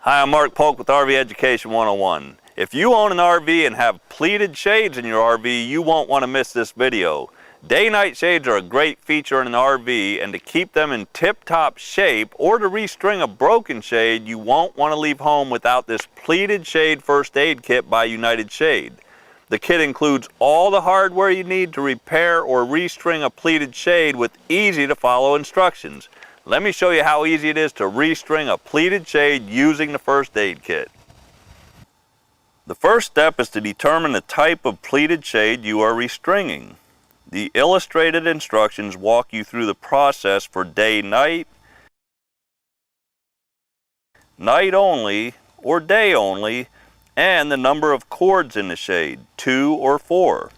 Hi, I'm Mark Polk with RV Education 101. If you own an RV and have pleated shades in your RV, you won't want to miss this video. Day-night shades are a great feature in an RV, and to keep them in tip-top shape or to restring a broken shade, you won't want to leave home without this pleated shade first aid kit by United Shade. The kit includes all the hardware you need to repair or restring a pleated shade with easy-to-follow instructions. Let me show you how easy it is to restring a pleated shade using the first aid kit. The first step is to determine the type of pleated shade you are restringing. The illustrated instructions walk you through the process for day-night, night only, or day only, and the number of cords in the shade, 2 or 4.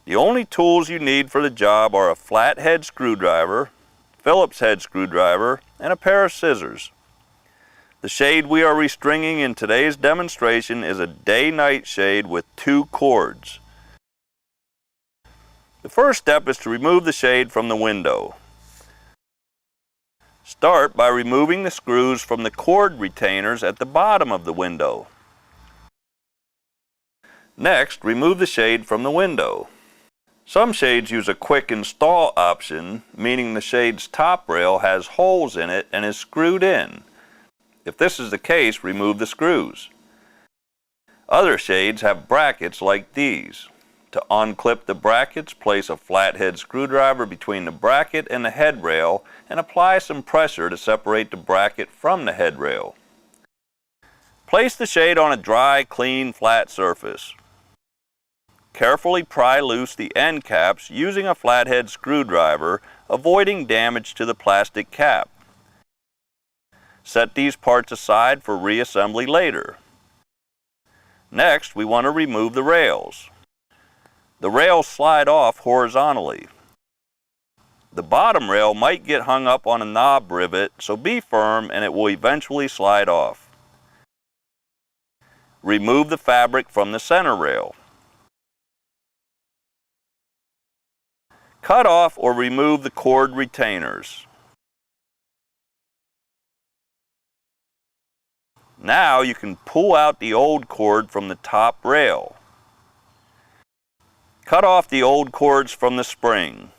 The only tools you need for the job are a flathead screwdriver, Phillips head screwdriver, and a pair of scissors. The shade we are restringing in today's demonstration is a day-night shade with 2 cords. The first step is to remove the shade from the window. Start by removing the screws from the cord retainers at the bottom of the window. Next, remove the shade from the window. Some shades use a quick install option, meaning the shade's top rail has holes in it and is screwed in. If this is the case, remove the screws. Other shades have brackets like these. To unclip the brackets, place a flathead screwdriver between the bracket and the head rail and apply some pressure to separate the bracket from the head rail. Place the shade on a dry, clean, flat surface. Carefully pry loose the end caps using a flathead screwdriver, avoiding damage to the plastic cap. Set these parts aside for reassembly later. Next, we want to remove the rails. The rails slide off horizontally. The bottom rail might get hung up on a knob rivet, so be firm and it will eventually slide off. Remove the fabric from the center rail. Cut off or remove the cord retainers. Now you can pull out the old cord from the top rail. Cut off the old cords from the spring.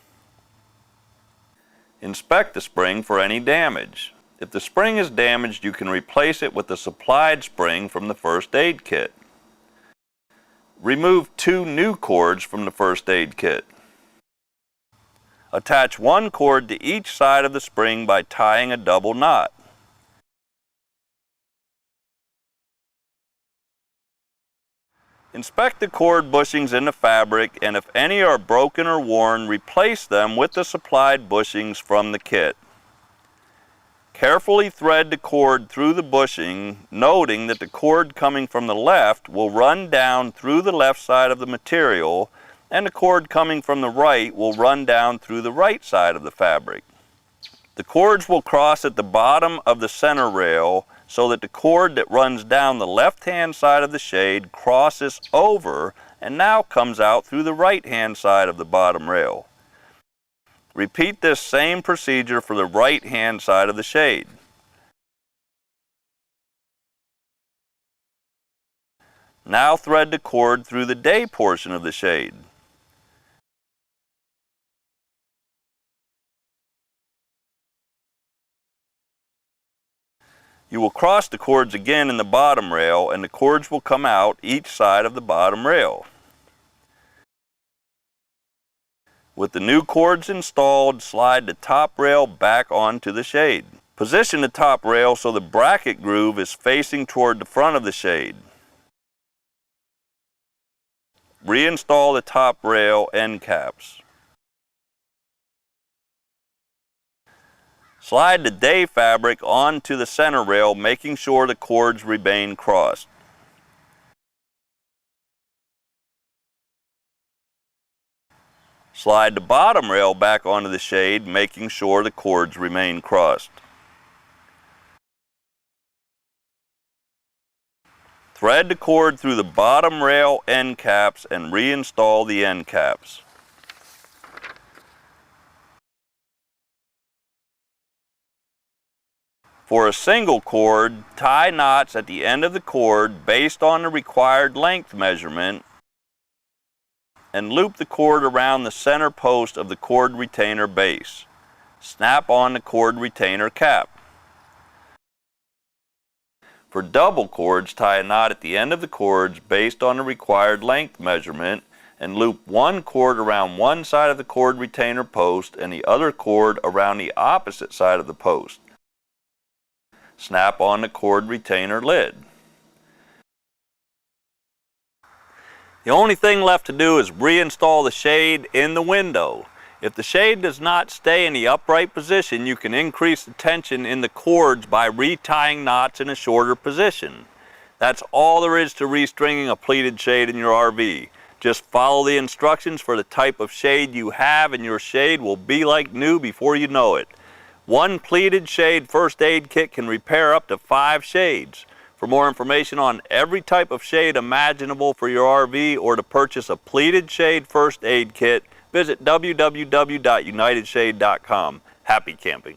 Inspect the spring for any damage. If the spring is damaged, you can replace it with a supplied spring from the first aid kit. Remove 2 new cords from the first aid kit. Attach 1 cord to each side of the spring by tying a double knot. Inspect the cord bushings in the fabric, and if any are broken or worn, replace them with the supplied bushings from the kit. Carefully thread the cord through the bushing, noting that the cord coming from the left will run down through the left side of the material, and the cord coming from the right will run down through the right side of the fabric. The cords will cross at the bottom of the center rail so that the cord that runs down the left-hand side of the shade crosses over and now comes out through the right-hand side of the bottom rail. Repeat this same procedure for the right-hand side of the shade. Now thread the cord through the day portion of the shade. You will cross the cords again in the bottom rail, and the cords will come out each side of the bottom rail. With the new cords installed, slide the top rail back onto the shade. Position the top rail so the bracket groove is facing toward the front of the shade. Reinstall the top rail end caps. Slide the day fabric onto the center rail, making sure the cords remain crossed. Slide the bottom rail back onto the shade, making sure the cords remain crossed. Thread the cord through the bottom rail end caps and reinstall the end caps. For a single cord, tie knots at the end of the cord based on the required length measurement and loop the cord around the center post of the cord retainer base. Snap on the cord retainer cap. For double cords, tie a knot at the end of the cords based on the required length measurement and loop one cord around one side of the cord retainer post and the other cord around the opposite side of the post. Snap on the cord retainer lid. The only thing left to do is reinstall the shade in the window. If the shade does not stay in the upright position, you can increase the tension in the cords by retying knots in a shorter position. That's all there is to restringing a pleated shade in your RV. Just follow the instructions for the type of shade you have and your shade will be like new before you know it. One pleated shade first aid kit can repair up to 5 shades. For more information on every type of shade imaginable for your RV or to purchase a pleated shade first aid kit, visit www.unitedshade.com. Happy camping!